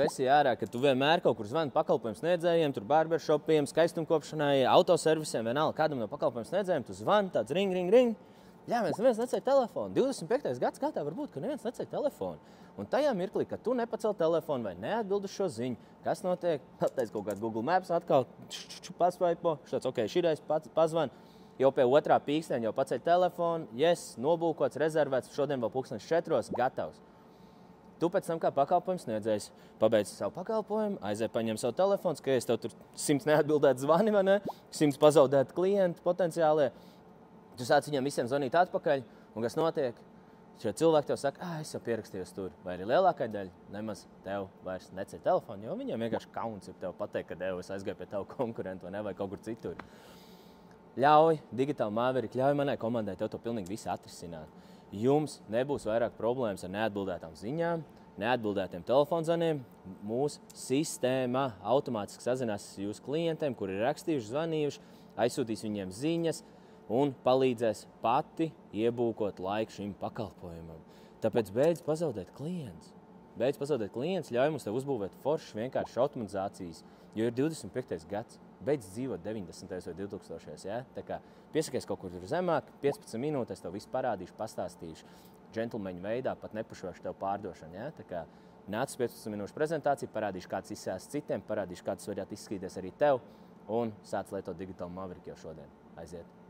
Esi ārā, ka tu vienmēr kaut kur zvani pakalpojumu sniedzējiem, tur barbershopiem, skaistumkopšanai, autoservisiem, vienalga kādam no pakalpojumu sniedzējiem, tu zvani tāds ring. Jā, neviens neceļ telefonu. 25. gads, kā tā var būt, ka neviens neceļ telefonu? Un tajā mirklī, kad tu nepacel telefonu vai neatbildi šo ziņu, kas notiek, pateic kaut kāds Google Maps atkal pasvaipo, štāds, ok, širais pazvan, jau pie otrā pīksteņa jau paceļ telefonu, yes, nobūkots, rezervēts, šodien vēl 4:00, gatavs. Tu pēc tam kā pakalpojums sniedzējs pabeidz savu pakalpojumu, aizēj paņem savu telefonu, skaties, tev tur 100 neatbildēt zvani, vai ne? 100 pazaudēt klienti potenciālie. Tu sāc viņiem visiem zvanīt atpakaļ, un kas notiek? Šie cilvēki tev saka, es jau pierakstījos tur. Vai arī lielākai daļai nemaz tev vairs neceļ telefonu, jo viņiem vienkārši kauns ir tev pateikt, ka es aizgāju pie tavu konkurentu vai kaut kur citur. Ļauj, Digital Maverick, ļauj manai komandai tev to pilnīgi visu atrisināt. Jums nebūs vairāk problēmas ar neatbildētām ziņām, neatbildētiem telefonzvaniem. Mūsu sistēma automātiski sazinās ar jūsu klientiem, kuri ir rakstījuši, zvanījuši, aizsūtīs viņiem ziņas un palīdzēs pati iebūkot laiku šim pakalpojumam. Tāpēc beidz pazaudēt klients. Beidz pazaudēt klients, ļauj mums tev uzbūvēt foršas vienkārši automatizācijas, jo ir 25. gads. Beidz dzīvot 90. vai 2000. Ja? Tā kā piesakies kaut kur zemāk, 15 minūtēs tev visu parādīšu, pastāstīšu. Džentlmeņu veidā pat nepašošu tev pārdošanu. Ja? Tā kā nāc 15 minūšu prezentāciju, parādīšu, kāds izsās citiem, parādīšu, kāds varētu izskatīties arī tev un sāc lietot Digital Maverick jau šodien. Aiziet!